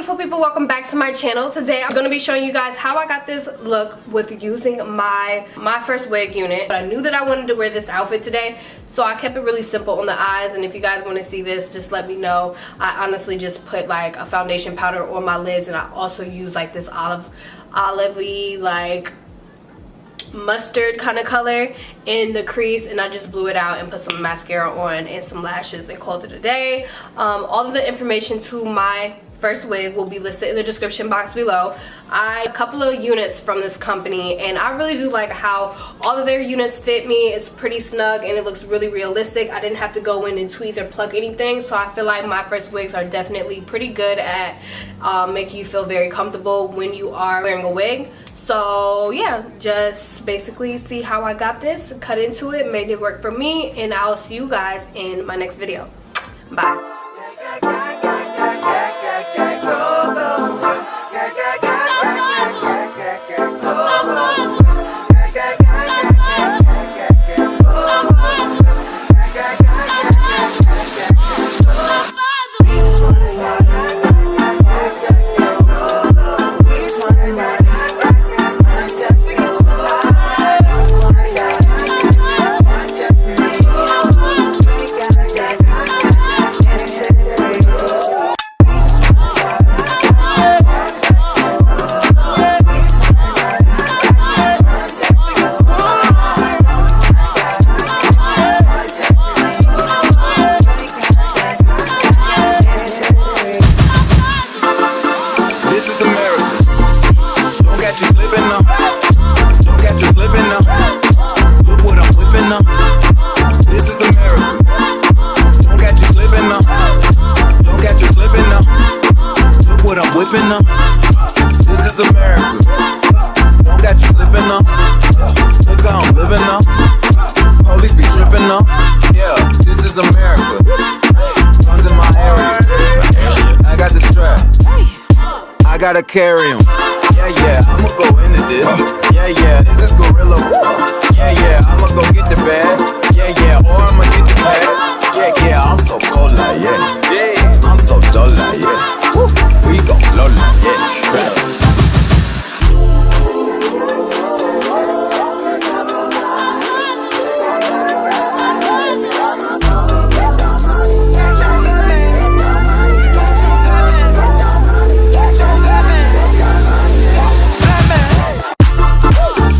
beautiful people, welcome back to my channel. Today I'm going to be showing you guys how I got this look with using my MyFirstWig unit. But I knew that I wanted to wear this outfit today, so I kept it really simple on the eyes. And if you guys want to see this, just let me know. I honestly just put like a foundation powder on my lids, and I also use like this olivey like mustard kind of color in the crease, and I just blew it out and put some mascara on and some lashes and called it a day. All of the information to my first wig will be listed in the description box below. I a couple of units from this company, and I really do like how all of their units fit me. It's pretty snug and it looks really realistic. I didn't have to go in and tweeze or pluck anything, so I feel like my first wigs are definitely pretty good at making you feel very comfortable when you are wearing a wig. So yeah, just basically see how I got this, cut into it, made it work for me, and I'll see you guys in my next video. Bye. This is America. Don't got you slipping up. Look how I'm living up. Police be tripping up. Yeah, this is America. Guns in my area. I got the strap. I gotta carry him. Yeah, I'ma go into this. Yeah, this is gorilla. Yeah, I'ma go get the bag. Yeah, or I'ma get the bag. Yeah, I'm so cold like yeah. I'm so dull like yeah. We gon' blow like yeah.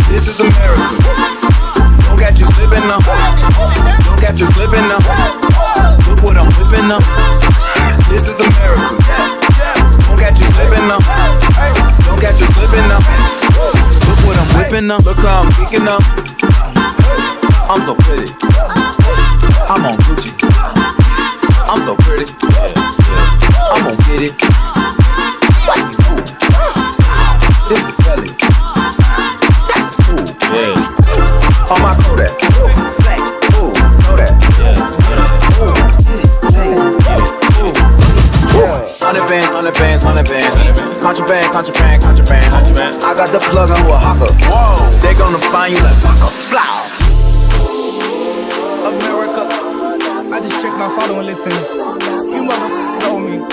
This is America. Don't got you slipping up. Don't got you slipping up. Look what I'm whipping up. This is America. Don't got you slipping up. Don't got you slipping up. Look what I'm whipping up. Look how I'm geeking up. I'm so pretty. I'm on Gucci. I'm so pretty. I'm gon' get it. This is Skelly. Ooh, yeah. On my Kodak. Ooh, Kodak. Hundred bands. Contraband. I got the plug on who a hawker. Whoa. They gonna find you like Paco. America. I just checked my follow and listen. You mother know me.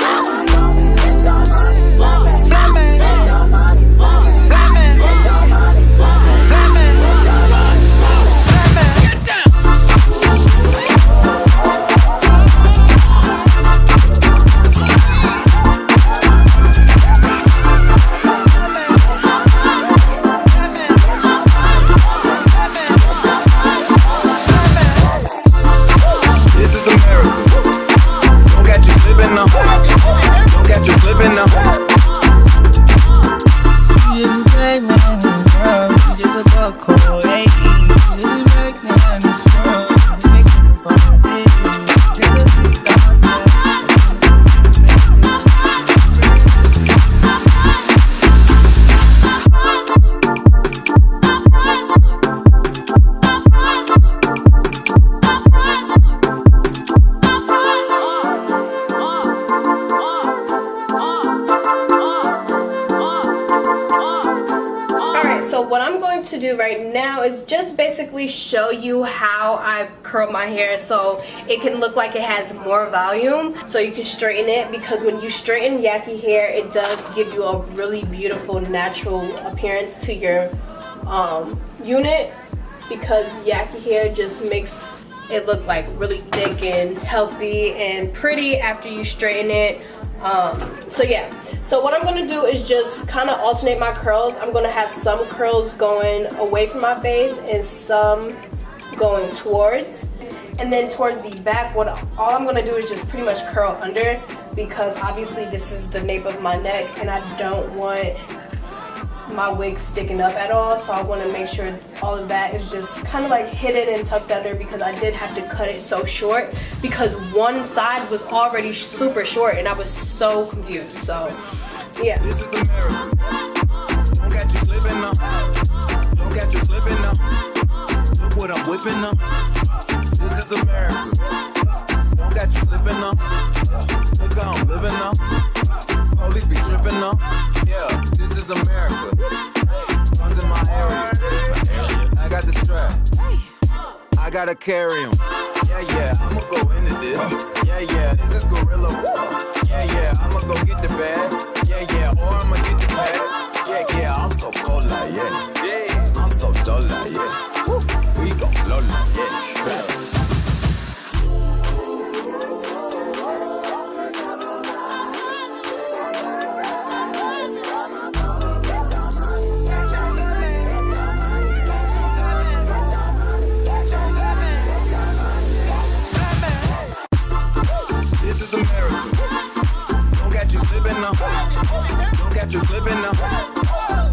to do right now is just basically show you how I curl my hair so it can look like it has more volume, so you can straighten it, because when you straighten yucky hair, it does give you a really beautiful natural appearance to your unit, because yucky hair just makes it look like really thick and healthy and pretty after you straighten it. So yeah, so what I'm gonna do is just kind of alternate my curls. I'm gonna have some curls going away from my face and some going towards, and then towards the back, all I'm gonna do is just pretty much curl under, because obviously this is the nape of my neck and I don't want my wig sticking up at all, so I want to make sure all of that is just kind of like hidden and tucked under, because I did have to cut it so short because one side was already super short and I was so confused. So yeah, This is America. Don't catch you slipping up. Don't catch you slipping up. Look what I'm whipping up. This is America. Don't catch you slipping up. Look how I'm living up. Police be tripping up. Yeah, this is America. Guns in my area. I got the strap. I gotta carry 'em. Yeah, I'ma go into this. Yeah, this is gorilla. Yeah, I'ma go get the bag. Yeah, or I'ma get the bag. Yeah, I'm so cold like, yeah. I'm so dull like, yeah. We gon' blow like, yeah. This is America. Don't catch you slipping up. Don't catch you slipping up.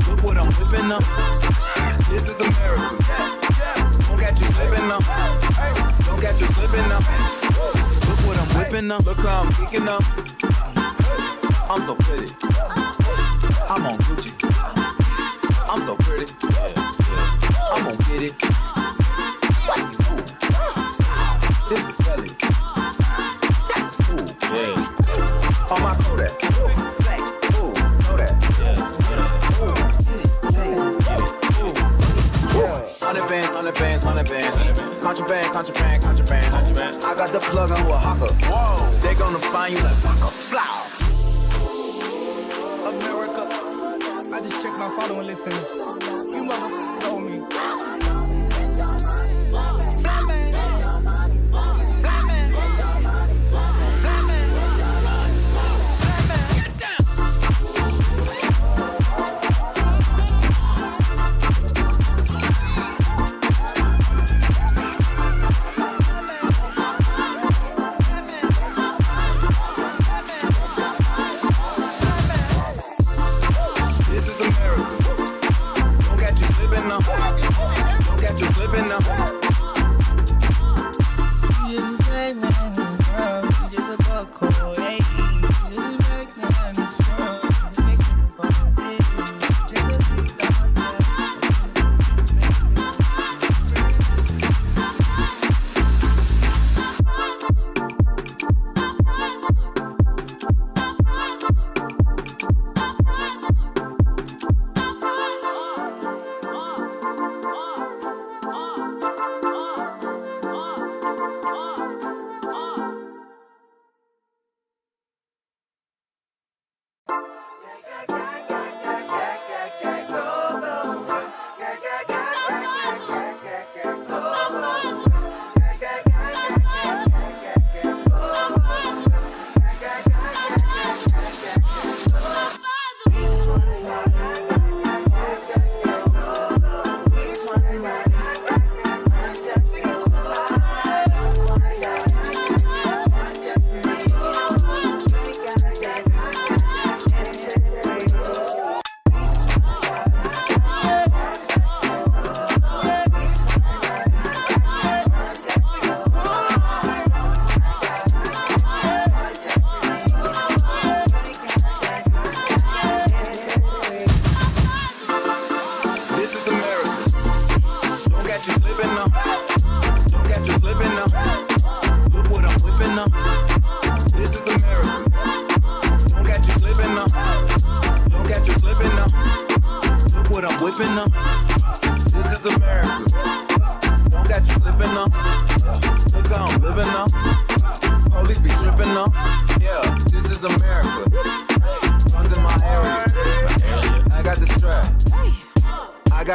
Look what I'm whipping up. This is America. Don't catch you slipping up. Don't catch you slipping up. Look what I'm whipping up. Look how I'm kicking up. I'm so pretty. I'm on Gucci. I'm so pretty. I'm gonna get it. This is Sally. On my Kodak. Ooh, know that. Hundred bands. Contraband. I got the plug on who a hawker. Whoa. They gonna find you like Baka. America. I just checked my follow and listen. You mother know me.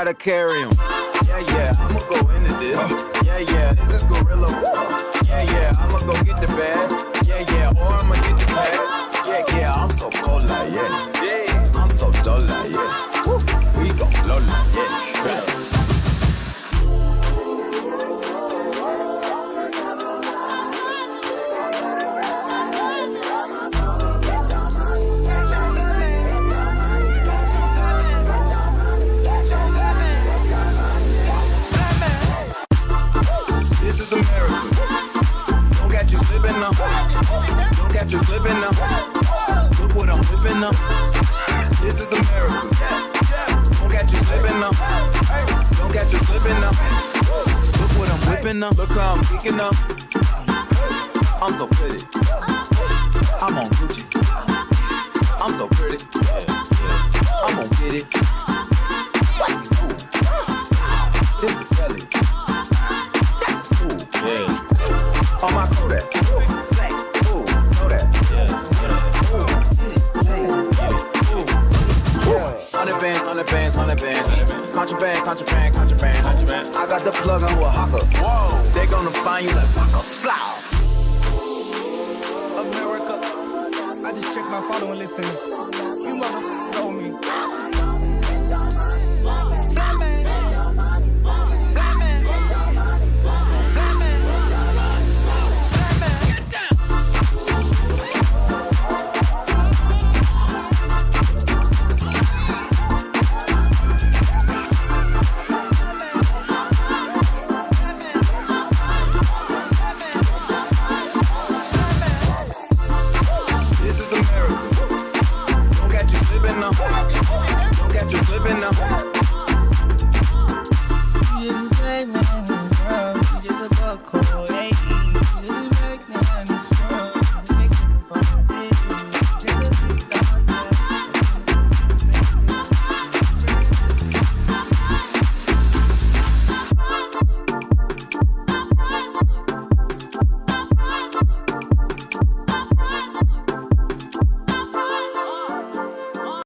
gotta carry him. Yeah, yeah, I'ma go into this. Yeah, yeah, this is gorilla. Yeah, yeah, I'ma go get the bag. Yeah, yeah, or I'ma get the bag. Yeah, yeah, I'm so cold like, yeah. Yeah, I'm so dull like, yeah. Woo. We gon' blow like, yeah. This is America. Don't catch you slipping now. Don't catch you slipping now. Look what I'm whipping up. This is America. Don't catch you slipping now. Don't catch you slipping now. Look what I'm whipping up. Look how I'm kicking up. I'm so pretty. I'm on Gucci. I'm so pretty. I'm gonna get it. This is Skelly. Yeah. On my Kodak. Ooh, Kodak. Yeah. 100 bands, 100 bands, 100 bands. Contraband, contraband, contraband. I got the plug on who a hawker. Whoa. They gonna find you like Paco. America. I just checked my follow and listen. You mother know me. This is America. Don't catch you slipping now. Don't catch you slipping now.